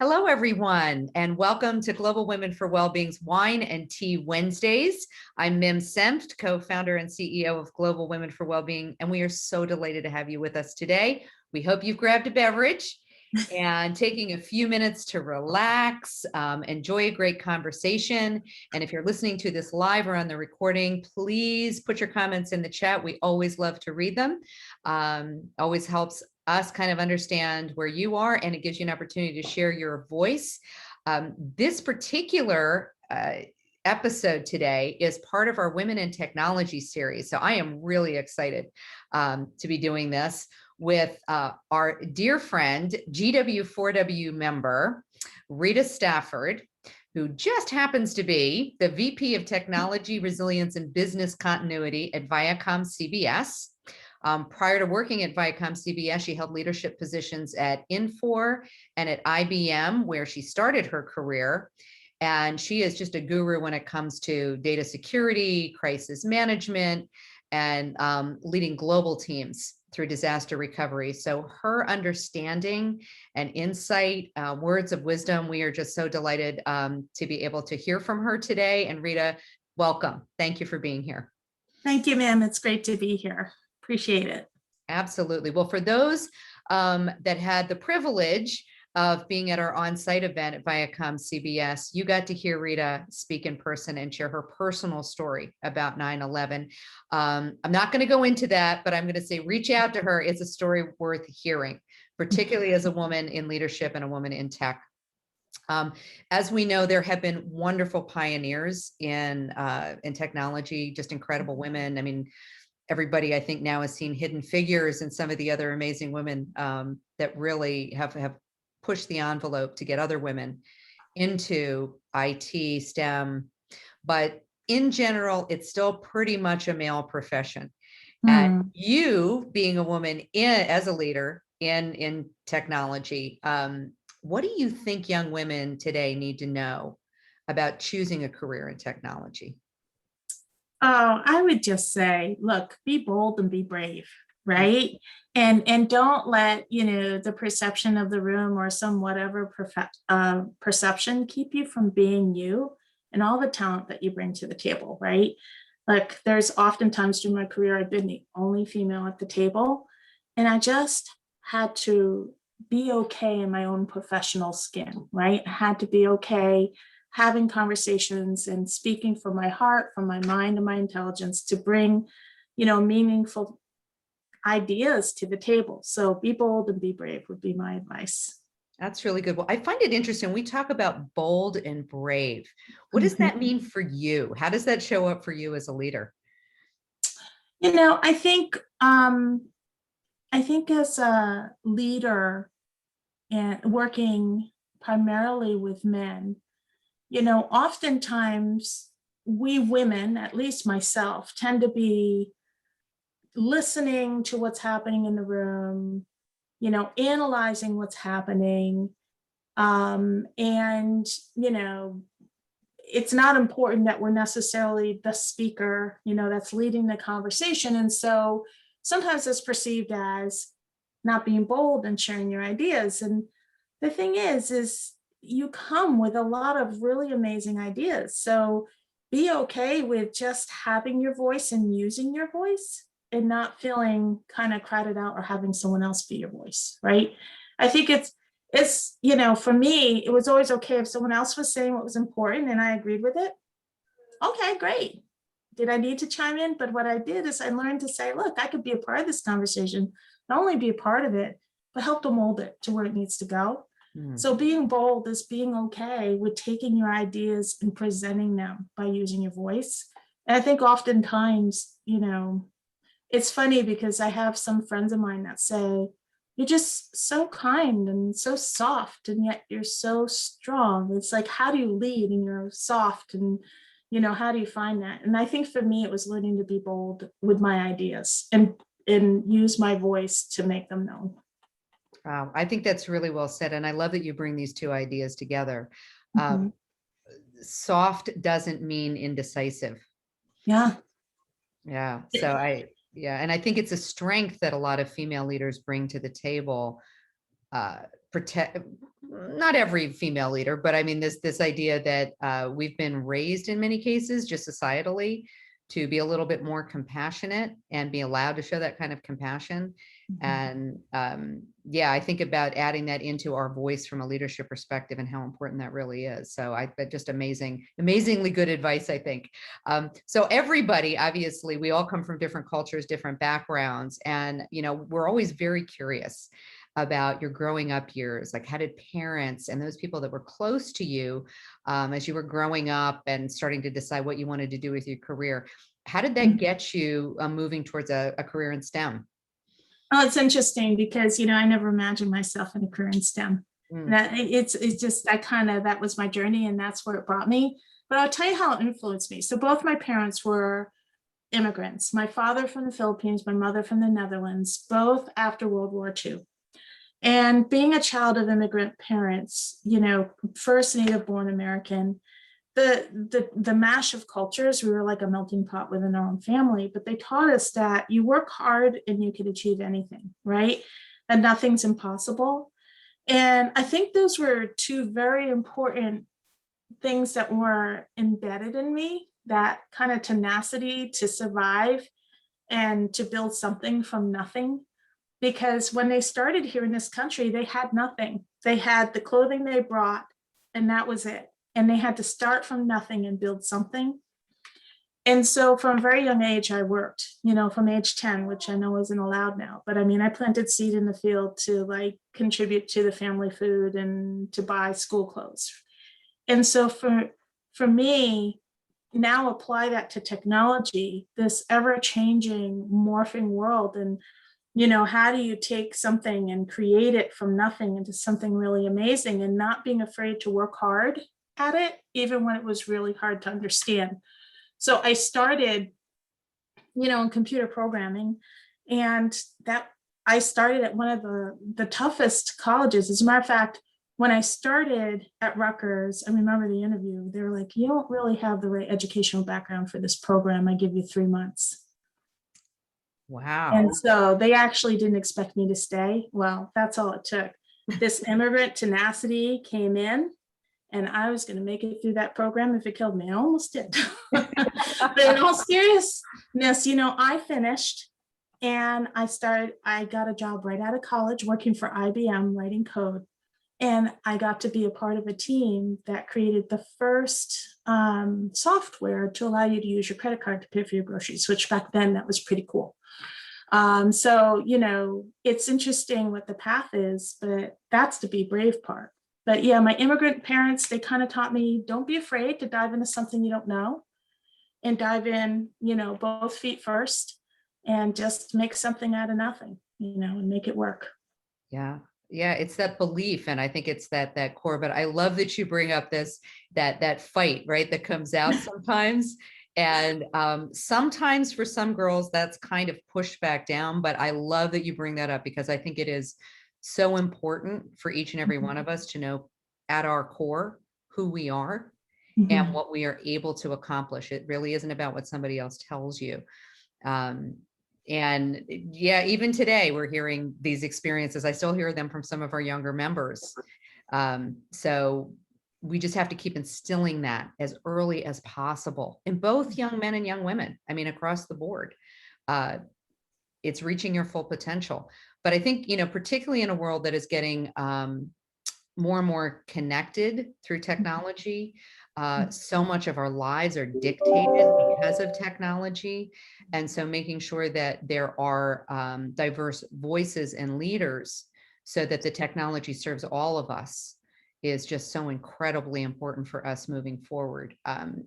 Hello, everyone, and welcome to Global Women for Wellbeing's Wine and Tea Wednesdays. I'm Mim Senft, co-founder and CEO of Global Women for Wellbeing, and we are so delighted to have you with us today. We hope you've grabbed a beverage and taking a few minutes to relax, enjoy a great conversation. And if you're listening to this live or on the recording, please put your comments in the chat. We always love to read them. Always helps us kind of understand where you are, and it gives you an opportunity to share your voice. This particular episode today is part of our Women in Technology series. So I am really excited to be doing this with our dear friend, GW4W member, Rita Stafford, who just happens to be the VP of Technology, Resilience, and Business Continuity at ViacomCBS. Prior to working at ViacomCBS, she held leadership positions at Infor and at IBM, where she started her career. And she is just a guru when it comes to data security, crisis management, and leading global teams through disaster recovery. So her understanding and insight, words of wisdom, we are just so delighted to be able to hear from her today. And Rita, welcome. Thank you for being here. Thank you, ma'am. It's great to be here. Appreciate it. Absolutely. Well, for those that had the privilege of being at our on-site event at ViacomCBS, you got to hear Rita speak in person and share her personal story about 9/11. I'm not going to go into that, but I'm going to say reach out to her. It's a story worth hearing, particularly as a woman in leadership and a woman in tech. As we know, there have been wonderful pioneers in technology, just incredible women. I mean, everybody I think now has seen Hidden Figures and some of the other amazing women that really have pushed the envelope to get other women into IT, STEM, but in general, it's still pretty much a male profession. And you being a woman as a leader in technology, what do you think young women today need to know about choosing a career in technology? Oh, I would just say, look, be bold and be brave, right? And don't let, the perception of the room or some whatever perception keep you from being you and all the talent that you bring to the table, right? Like there's oftentimes during my career, I've been the only female at the table, and I just had to be okay in my own professional skin, right? I had to be okay having conversations and speaking from my heart, from my mind and my intelligence to bring, meaningful ideas to the table. So be bold and be brave would be my advice. That's really good. Well, I find it interesting. We talk about bold and brave. What does that mean for you? How does that show up for you as a leader? I think as a leader and working primarily with men, oftentimes we women, at least myself, tend to be listening to what's happening in the room, analyzing what's happening. And, it's not important that we're necessarily the speaker, that's leading the conversation. And so sometimes it's perceived as not being bold and sharing your ideas. And the thing is you come with a lot of really amazing ideas. So be okay with just having your voice and using your voice and not feeling kind of crowded out or having someone else be your voice, right? I think it's, for me, it was always okay if someone else was saying what was important and I agreed with it. Okay, great. Did I need to chime in? But what I did is I learned to say, look, I could be a part of this conversation, not only be a part of it, but help to mold it to where it needs to go. So being bold is being okay with taking your ideas and presenting them by using your voice. And I think oftentimes, it's funny because I have some friends of mine that say, you're just so kind and so soft, and yet you're so strong. It's like, how do you lead and you're soft? And, how do you find that? And I think for me, it was learning to be bold with my ideas and use my voice to make them known. Wow, I think that's really well said. And I love that you bring these two ideas together. Soft doesn't mean indecisive. Yeah. Yeah. So and I think it's a strength that a lot of female leaders bring to the table. protect, not every female leader, but I mean, this idea that we've been raised in many cases, just societally, to be a little bit more compassionate and be allowed to show that kind of compassion. And yeah, I think about adding that into our voice from a leadership perspective and how important that really is. So just amazingly good advice, I think. So everybody, obviously, we all come from different cultures, different backgrounds, and we're always very curious about your growing up years. Like, how did parents and those people that were close to you as you were growing up and starting to decide what you wanted to do with your career, how did that get you moving towards a career in STEM? Oh, it's interesting because, I never imagined myself in a career in STEM. It's just, that was my journey, and that's where it brought me. But I'll tell you how it influenced me. So both my parents were immigrants. My father from the Philippines, my mother from the Netherlands, both after World War II. And being a child of immigrant parents, first native born American, the mash of cultures, we were like a melting pot within our own family, but they taught us that you work hard and you can achieve anything, right? And nothing's impossible. And I think those were two very important things that were embedded in me, that kind of tenacity to survive and to build something from nothing. Because when they started here in this country, they had nothing. They had the clothing they brought, and that was it. And they had to start from nothing and build something. And so from a very young age, I worked, from age 10, which I know isn't allowed now. But I mean, I planted seed in the field to contribute to the family food and to buy school clothes. And so for me, now apply that to technology, this ever-changing, morphing world. And how do you take something and create it from nothing into something really amazing, and not being afraid to work hard at it, even when it was really hard to understand. So I started, in computer programming, and that I started at one of the toughest colleges. As a matter of fact, when I started at Rutgers, I remember the interview, they were like, you don't really have the right educational background for this program. I give you 3 months. Wow. And so they actually didn't expect me to stay. Well, that's all it took. This immigrant tenacity came in, and I was going to make it through that program if it killed me. I almost did. But in all seriousness, I finished, and I got a job right out of college working for IBM writing code. And I got to be a part of a team that created the first software to allow you to use your credit card to pay for your groceries, which back then that was pretty cool. So, it's interesting what the path is, but that's the be brave part. But yeah, my immigrant parents, they kind of taught me, don't be afraid to dive into something you don't know, and dive in, both feet first, and just make something out of nothing, and make it work. Yeah. Yeah, it's that belief. And I think it's that core, but I love that you bring up that fight, right? That comes out sometimes. And sometimes for some girls, that's kind of pushed back down, but I love that you bring that up, because I think it is so important for each and every one of us to know at our core who we are and what we are able to accomplish. It really isn't about what somebody else tells you. And yeah, even today we're hearing these experiences. I still hear them from some of our younger members. So we just have to keep instilling that as early as possible in both young men and young women. I mean, across the board, it's reaching your full potential. But I think, particularly in a world that is getting more and more connected through technology, so much of our lives are dictated because of technology. And so making sure that there are diverse voices and leaders so that the technology serves all of us is just so incredibly important for us moving forward. And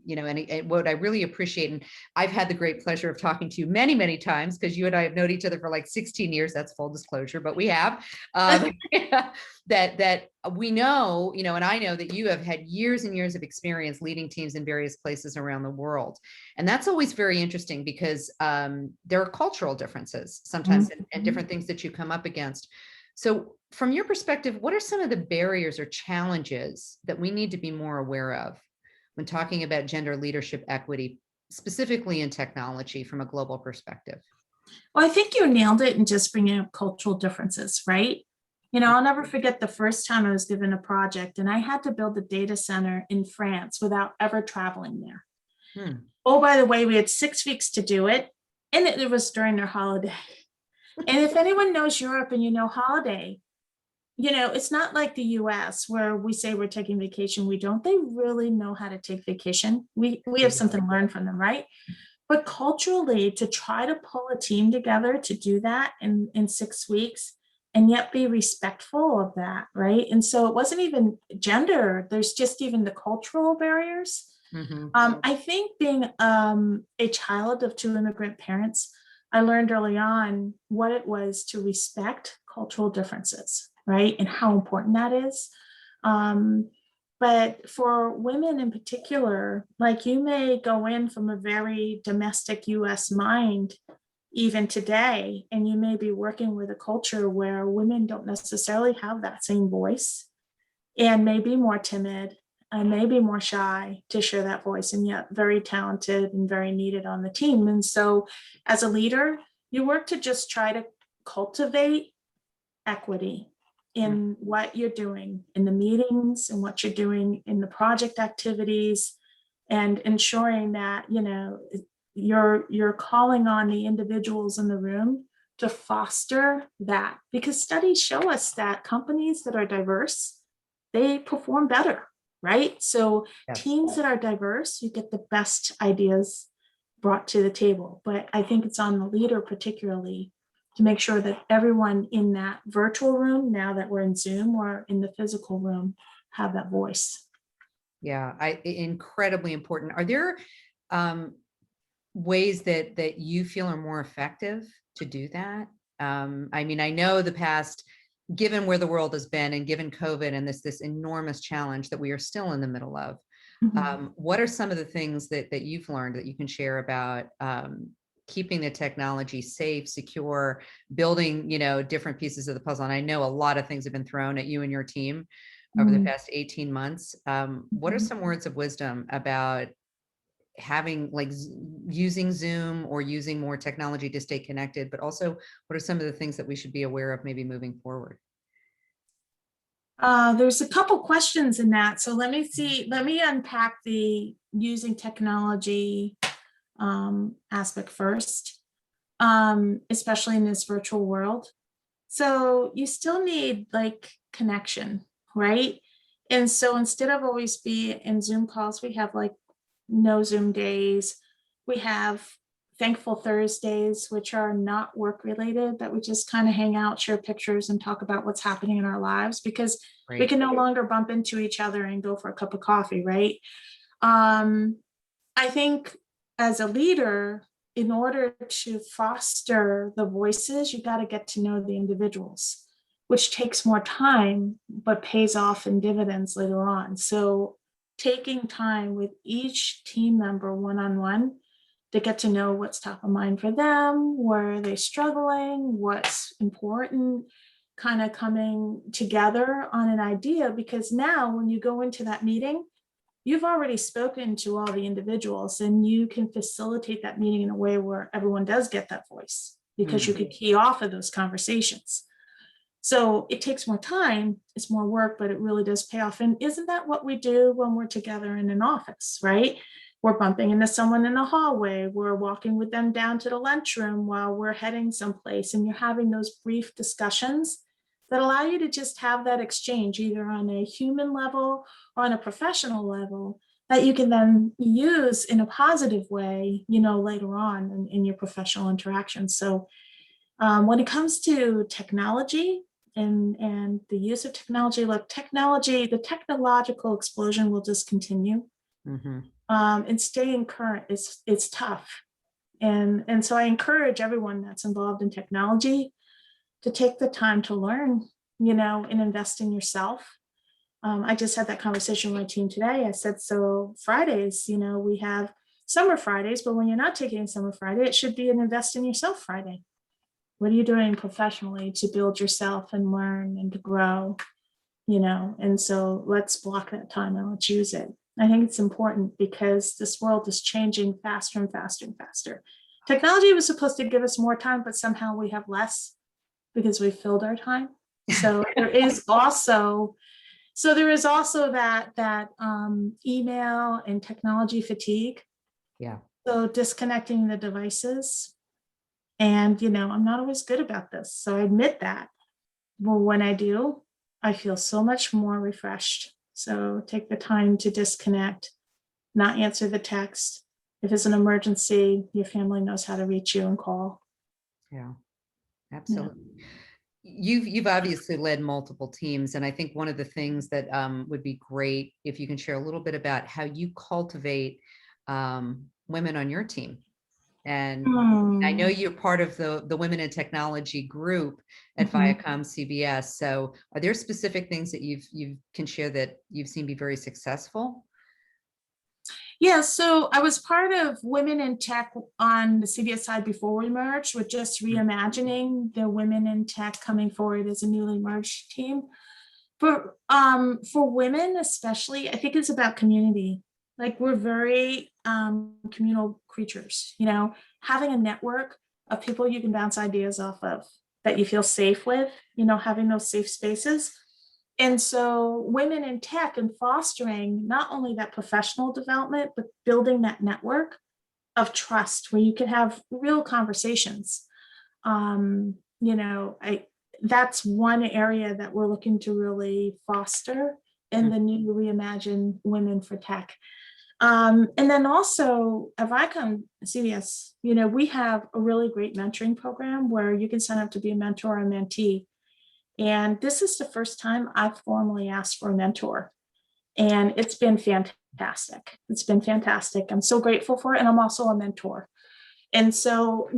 what I really appreciate, and I've had the great pleasure of talking to you many, many times, because you and I have known each other for like 16 years, that's full disclosure, but we have, that we know, and I know that you have had years and years of experience leading teams in various places around the world. And that's always very interesting, because there are cultural differences sometimes and different things that you come up against. So from your perspective, what are some of the barriers or challenges that we need to be more aware of when talking about gender leadership equity, specifically in technology from a global perspective? Well, I think you nailed it in just bringing up cultural differences, right? I'll never forget the first time I was given a project and I had to build a data center in France without ever traveling there. Hmm. Oh, by the way, we had 6 weeks to do it, and it was during their holiday. And if anyone knows Europe and holiday, it's not like the US where we say we're taking vacation. We don't. They really know how to take vacation. We have something to learn from them, right? But culturally, to try to pull a team together to do that in 6 weeks and yet be respectful of that, right? And so it wasn't even gender. There's just even the cultural barriers. Mm-hmm. I think being a child of 2 immigrant parents, I learned early on what it was to respect cultural differences, right? And how important that is. But for women in particular, like you may go in from a very domestic US mind even today, and you may be working with a culture where women don't necessarily have that same voice and may be more timid and may be more shy to share that voice, and yet very talented and very needed on the team. And so as a leader, you work to just try to cultivate equity in what you're doing in the meetings and what you're doing in the project activities, and ensuring that you're calling on the individuals in the room to foster that, because studies show us that companies that are diverse, they perform better, right? So Yes. teams that are diverse, you get the best ideas brought to the table. But I think it's on the leader particularly to make sure that everyone in that virtual room, now that we're in Zoom, or in the physical room, have that voice. Yeah, incredibly important. Are there ways that you feel are more effective to do that? I mean, I know the past, given where the world has been and given COVID and this enormous challenge that we are still in the middle of, what are some of the things that you've learned that you can share about keeping the technology safe, secure, building, different pieces of the puzzle? And I know a lot of things have been thrown at you and your team over the past 18 months. What are some words of wisdom about having, like, using Zoom or using more technology to stay connected, but also what are some of the things that we should be aware of maybe moving forward? There's a couple questions in that. So let me unpack the using technology aspect first, especially in this virtual world. So you still need like connection, right? And so instead of always be in Zoom calls, we have like no Zoom days. We have Thankful Thursdays, which are not work related, that we just kind of hang out, share pictures, and talk about what's happening in our lives, because we can no longer bump into each other and go for a cup of coffee, right? I think as a leader, in order to foster the voices, you got to get to know the individuals, which takes more time, but pays off in dividends later on. So taking time with each team member one-on-one to get to know what's top of mind for them, where are they struggling, what's important, kind of coming together on an idea. Because now when you go into that meeting, you've already spoken to all the individuals, and you can facilitate that meeting in a way where everyone does get that voice, because you could key off of those conversations. So it takes more time, it's more work, but it really does pay off. And isn't that what we do when we're together in an office, right? We're bumping into someone in the hallway, we're walking with them down to the lunchroom while we're heading someplace, and you're having those brief discussions that allow you to just have that exchange, either on a human level or on a professional level, that you can then use in a positive way, later on in your professional interactions. So when it comes to technology and the use of technology, like the technological explosion will just continue. And staying current is tough. And so I encourage everyone that's involved in technology to take the time to learn, and invest in yourself. I just had that conversation with my team today. I said, so Fridays, we have summer Fridays, but when you're not taking summer Friday, it should be an invest in yourself Friday. What are you doing professionally to build yourself and learn and to grow, and so let's block that time and let's use it. I think it's important because this world is changing faster and faster and faster. Technology was supposed to give us more time, but somehow we have less because we filled our time. So there is also that email and technology fatigue. Yeah. So disconnecting the devices. And, I'm not always good about this. So I admit that. Well, when I do, I feel so much more refreshed. So take the time to disconnect, not answer the text. If it's an emergency, your family knows how to reach you and call. Yeah, Yeah. absolutely. You've obviously led multiple teams, and I think one of the things that would be great if you can share a little bit about how you cultivate women on your team. And I know you're part of the Women in Technology group at ViacomCBS. So are there specific things that you can share that you've seen be very successful? Yeah, so I was part of Women in Tech on the CBS side before we merged, with just reimagining the Women in Tech coming forward as a newly merged team. For women especially, I think it's about community. Like, we're very communal creatures, having a network of people you can bounce ideas off of, that you feel safe with, having those safe spaces. And so women in tech and fostering not only that professional development, but building that network of trust where you can have real conversations. That's one area that we're looking to really foster in the new reimagined Women for Tech. And then also at Viacom CBS, we have a really great mentoring program where you can sign up to be a mentor or mentee. And this is the first time I've formally asked for a mentor. And it's been fantastic. It's been fantastic. I'm so grateful for it. And I'm also a mentor. And so,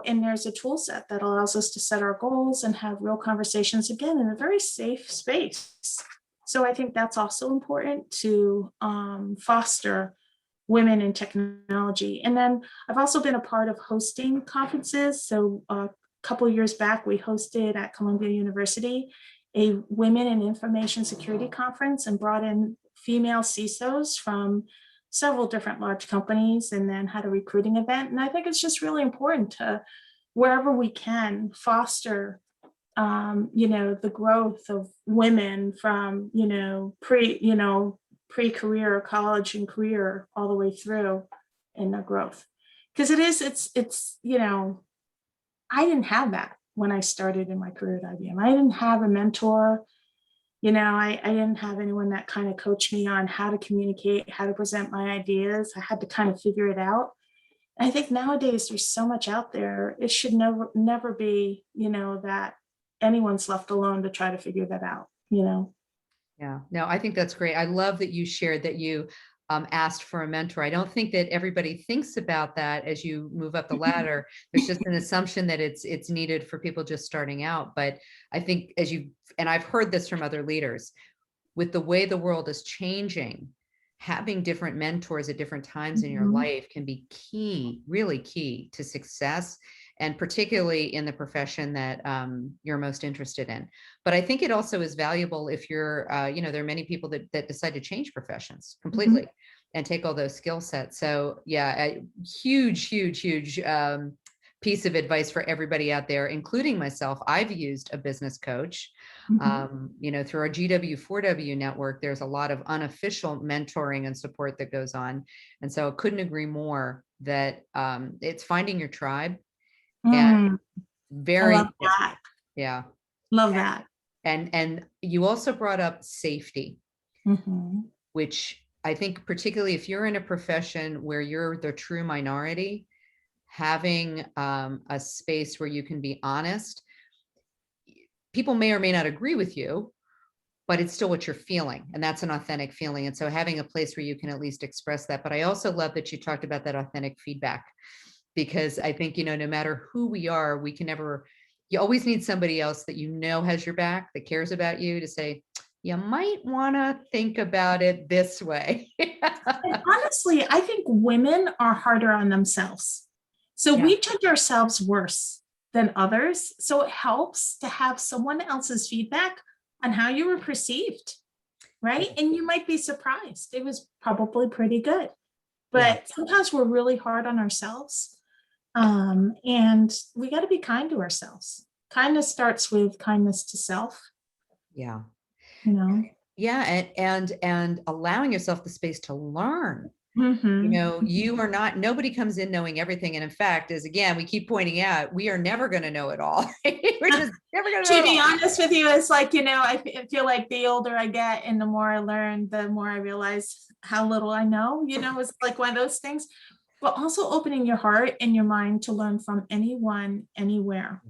and there's a tool set that allows us to set our goals and have real conversations, again, in a very safe space. So I think that's also important to foster women in technology. And then I've also been a part of hosting conferences. So a couple of years back, we hosted at Columbia University a Women in Information Security conference and brought in female CISOs from several different large companies, and then had a recruiting event. And I think it's just really important to, wherever we can, foster the growth of women from, pre-career, college and career, all the way through in their growth. Because I didn't have that when I started in my career at IBM. I didn't have a mentor. I didn't have anyone that kind of coached me on how to communicate, how to present my ideas. I had to kind of figure it out. And I think nowadays there's so much out there. It should never be, that anyone's left alone to try to figure that out. Yeah, no, I think that's great. I love that you shared that you asked for a mentor. I don't think that everybody thinks about that as you move up the ladder. There's just an assumption that it's needed for people just starting out. But I think and I've heard this from other leaders, with the way the world is changing, having different mentors at different times in your life can be key, really key to success, and particularly in the profession that you're most interested in. But I think it also is valuable if you're, there are many people that decide to change professions completely and take all those skill sets. So yeah, a huge piece of advice for everybody out there, including myself. I've used a business coach. Through our GW4W network, there's a lot of unofficial mentoring and support that goes on. And so I couldn't agree more that it's finding your tribe. And very, I love that. Yeah. Love that. And you also brought up safety, which I think, particularly if you're in a profession where you're the true minority, having a space where you can be honest. People may or may not agree with you, but it's still what you're feeling. And that's an authentic feeling. And so having a place where you can at least express that. But I also love that you talked about that authentic feedback, because I think, no matter who we are, you always need somebody else that has your back, that cares about you, to say, you might want to think about it this way. And honestly, I think women are harder on themselves. So we judge ourselves worse than others. So it helps to have someone else's feedback on how you were perceived, right? And you might be surprised. It was probably pretty good. But sometimes we're really hard on ourselves. And we got to be kind to ourselves. Kindness starts with kindness to self. Yeah. you know? Yeah. And allowing yourself the space to learn. Mhm. You are not, nobody comes in knowing everything. And in fact, as again, we keep pointing out, we are never going to know it all. We're just never going to know To it be all. honest with you, it's like, I feel like the older I get and the more I learn, the more I realize how little I know, it's like one of those things. But also opening your heart and your mind to learn from anyone, anywhere.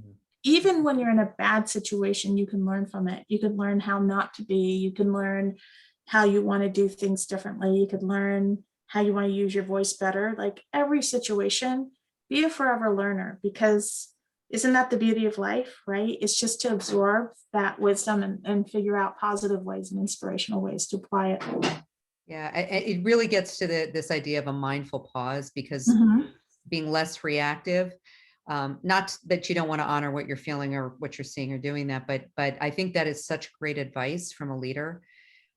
Even when you're in a bad situation, you can learn from it. You can learn how not to be. You can learn how you want to do things differently. You could learn how you want to use your voice better. Like every situation, be a forever learner, because isn't that the beauty of life, right? It's just to absorb that wisdom and figure out positive ways and inspirational ways to apply it. Yeah, it really gets to this idea of a mindful pause, because Mhm. being less reactive, not that you don't want to honor what you're feeling or what you're seeing or doing that, but I think that is such great advice from a leader,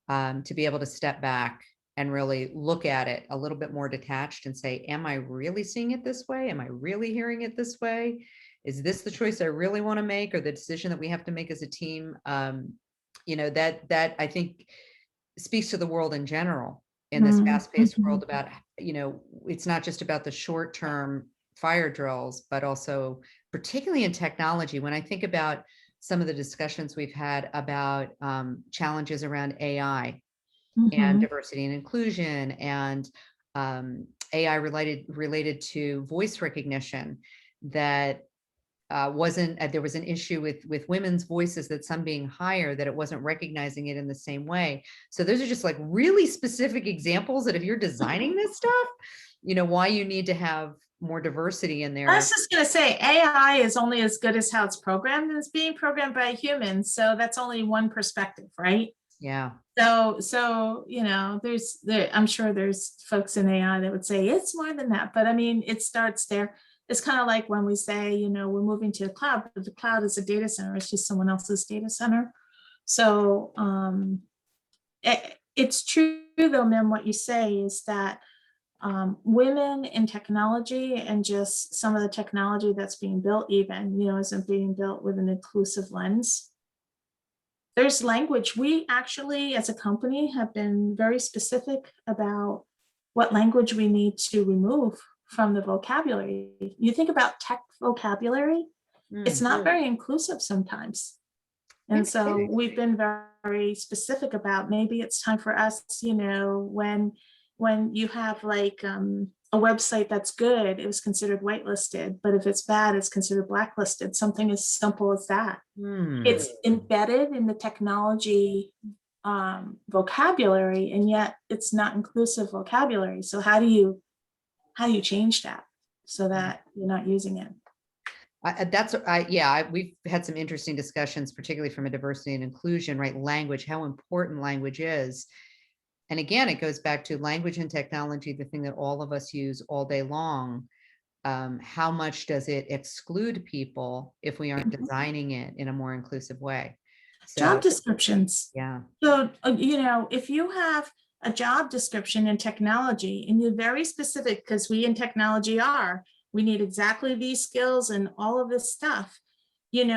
to be able to step back and really look at it a little bit more detached and say, am I really seeing it this way? Am I really hearing it this way? Is this the choice I really want to make, or the decision that we have to make as a team? That I think speaks to the world in general, in this fast-paced world, Mhm. about, it's not just about the short-term fire drills, but also particularly in technology. When I think about some of the discussions we've had about challenges around AI and Mhm. diversity and inclusion, and AI related to voice recognition, that wasn't there was an issue with women's voices, that some being higher, that it wasn't recognizing it in the same way. So those are just like really specific examples that if you're designing this stuff, why you need to have more diversity in I there. was just going to say, AI is only as good as how it's programmed, and it's being programmed by humans. So that's only one perspective, right? Yeah. So I'm sure there's folks in AI that would say it's more than that, but I mean, it starts there. It's kind of like when we say, we're moving to the cloud, but the cloud is a data center. It's just someone else's data center. So it's true though, Mim, what you say is that women in technology, and just some of the technology that's being built even, isn't being built with an inclusive lens. There's language. We actually, as a company, have been very specific about what language we need to remove from the vocabulary. You think about tech vocabulary, it's not very inclusive sometimes. And so we've been very specific about, maybe it's time for us, when you have like a website that's good, it was considered whitelisted, but if it's bad, it's considered blacklisted. Something as simple as that. It's embedded in the technology vocabulary, and yet it's not inclusive vocabulary. So how do you change that so that you're not using it? We've had some interesting discussions, particularly from a diversity and inclusion, right? Language, how important language is. And again, it goes back to language and technology, the thing that all of us use all day long. How much does it exclude people if we aren't designing it in a more inclusive way? Job So, descriptions. yeah. So, if you have a job description in technology and you're very specific, because we in technology we need exactly these skills and all of this stuff.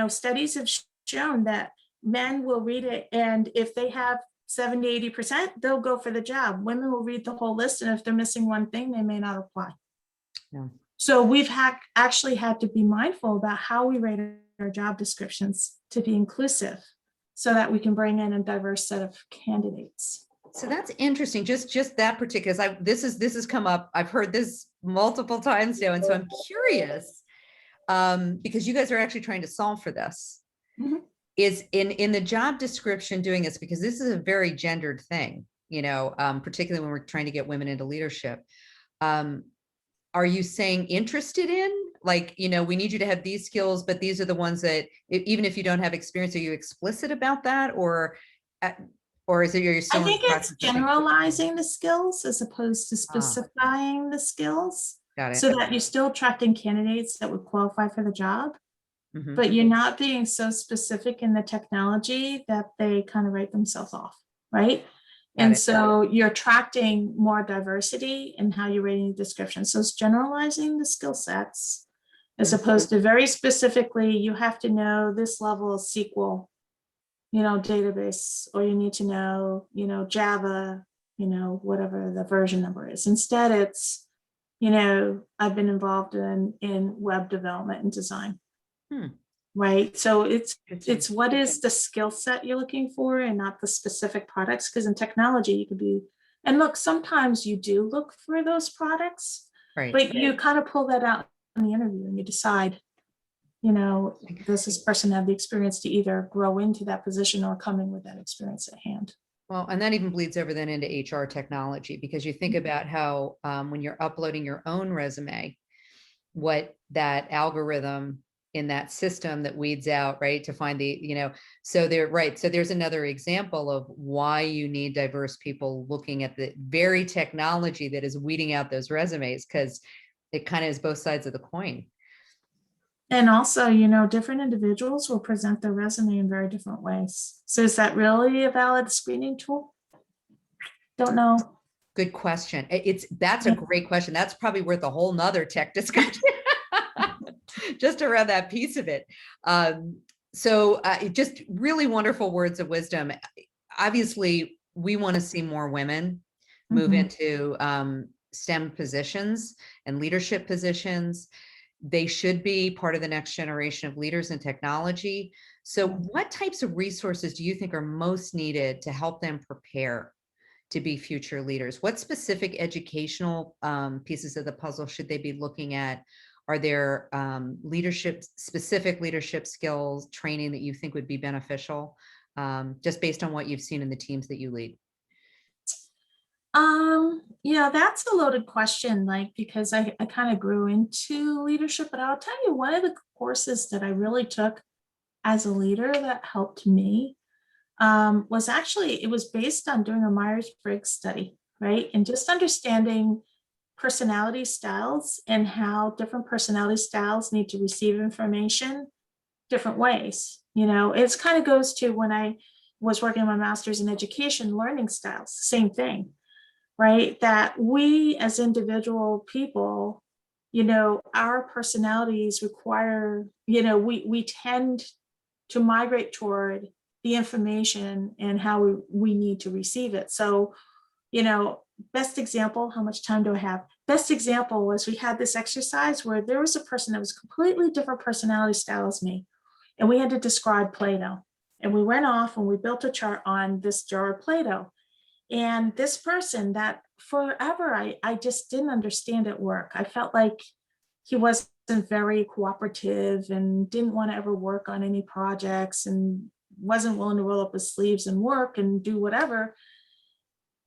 Studies have shown that men will read it, and if they have 70-80%, they'll go for the job. Women will read the whole list, and if they're missing one thing, they may not apply. Yeah. So we've actually had to be mindful about how we write our job descriptions to be inclusive, so that we can bring in a diverse set of candidates. So that's interesting. Just that particular, this has come up. I've heard this multiple times now, and so I'm curious, because you guys are actually trying to solve for this. Mhm. Is in the job description doing this, because this is a very gendered thing, particularly when we're trying to get women into leadership. Are you saying interested in, like, we need you to have these skills, but these are the ones that, even if you don't have experience, are you explicit about that? Or is it you're still I in the think it's process of thinking? generalizing the skills as opposed to specifying the skills, Got it. so that you're still attracting candidates that would qualify for the job, Mhm. but you're not being so specific in the technology that they kind of write themselves off, right? Got And it. so you're attracting more diversity in how you're rating the description. So it's generalizing the skill sets, as opposed to very specifically, you have to know this level of SQL, database, or you need to know, Java, whatever the version number is. Instead, it's, I've been involved in web development and design. Right. So it's what is the skill set you're looking for and not the specific products. Because in technology, you could be, and look, sometimes you do look for those products, Right. but you kind of pull that out in the interview and you decide, does this person have the experience to either grow into that position or come in with that experience at hand? Well, and that even bleeds over then into HR technology, because you think about how when you're uploading your own resume, what that algorithm in that system that weeds out, right, to find the, so they're right. So there's another example of why you need diverse people looking at the very technology that is weeding out those resumes, because it kind of is both sides of the coin. And also, different individuals will present their resume in very different ways. So is that really a valid screening tool? Don't know. Good question. That's a great question. That's probably worth a whole nother tech discussion just around that piece of it. So just really wonderful words of wisdom. Obviously, we want to see more women move into STEM positions and leadership positions. They should be part of the next generation of leaders in technology. So what types of resources do you think are most needed to help them prepare to be future leaders? What specific educational pieces of the puzzle should they be looking at? Are there specific leadership skills training that you think would be beneficial, just based on what you've seen in the teams that you lead? Yeah, that's a loaded question, because I kind of grew into leadership, but I'll tell you, one of the courses that I really took as a leader that helped me was actually, it was based on doing a Myers-Briggs study, right? And just understanding personality styles and how different personality styles need to receive information different ways. It kind of goes to when I was working on my master's in education, learning styles, same thing, right? That we as individual people, our personalities require, we tend to migrate toward the information and how we need to receive it. So, best example, how much time do I have? Best example was we had this exercise where there was a person that was completely different personality style as me, and we had to describe Play-Doh. And we went off and we built a chart on this jar of Play-Doh. And this person that forever, I just didn't understand at work. I felt like he wasn't very cooperative and didn't want to ever work on any projects and wasn't willing to roll up his sleeves and work and do whatever.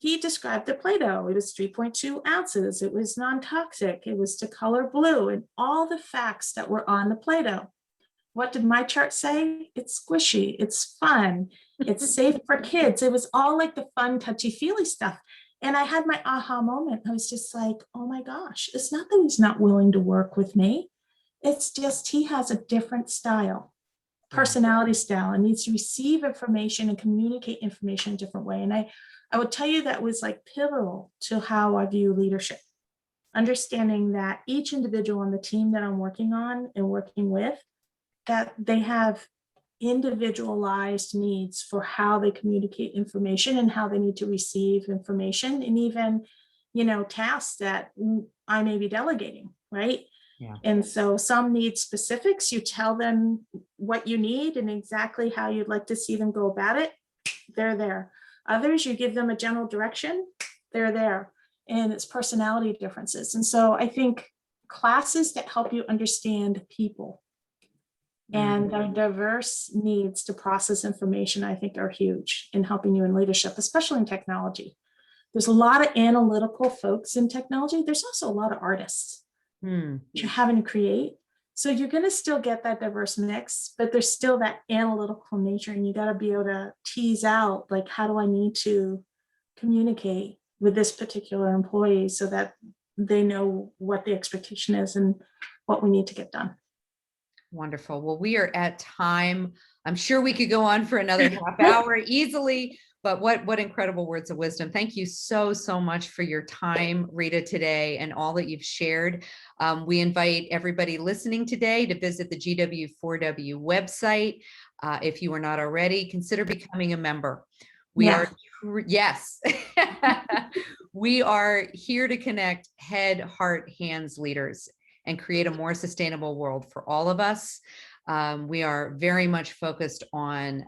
He described the Play-Doh. It was 3.2 ounces. It was non-toxic. It was to color blue, and all the facts that were on the Play-Doh. What did my chart say? It's squishy. It's fun. It's safe for kids. It was all like the fun, touchy-feely stuff. And I had my aha moment. I was just like, oh my gosh, it's not that he's not willing to work with me. It's just he has a different style, personality style, and needs to receive information and communicate information in a different way. And I would tell you that was like pivotal to how I view leadership. Understanding that each individual on the team that I'm working on and working with, that they have individualized needs for how they communicate information and how they need to receive information, and even, tasks that I may be delegating, right? Yeah. And so some need specifics. You tell them what you need and exactly how you'd like to see them go about it. They're there. Others, you give them a general direction. They're there. And it's personality differences. And so I think classes that help you understand people and their diverse needs to process information, I think, are huge in helping you in leadership, especially in technology. There's a lot of analytical folks in technology. There's also a lot of artists you're having to create. So you're going to still get that diverse mix, but there's still that analytical nature, and you got to be able to tease out, like, how do I need to communicate with this particular employee so that they know what the expectation is and what we need to get done. Wonderful. Well, we are at time. I'm sure we could go on for another half hour easily, but what incredible words of wisdom. Thank you so much for your time, Rita, today, and all that you've shared. We invite everybody listening today to visit the GW4W website. If you are not already, consider becoming a member. We are, yes, we are here to connect head, heart, hands leaders and create a more sustainable world for all of us. We are very much focused on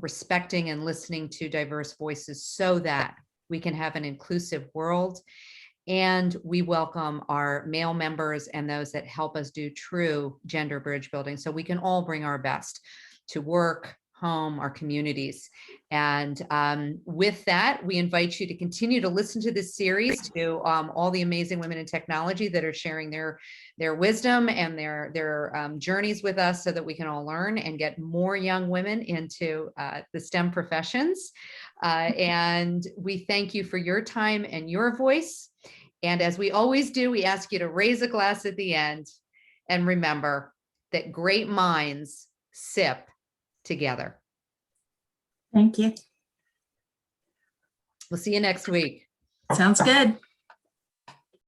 respecting and listening to diverse voices so that we can have an inclusive world. And we welcome our male members and those that help us do true gender bridge building so we can all bring our best to work, home, our communities. And with that, we invite you to continue to listen to this series, to all the amazing women in technology that are sharing their wisdom and their journeys with us so that we can all learn and get more young women into the STEM professions. And we thank you for your time and your voice. And as we always do, we ask you to raise a glass at the end and remember that great minds sip together. Thank you. We'll see you next week. Sounds good.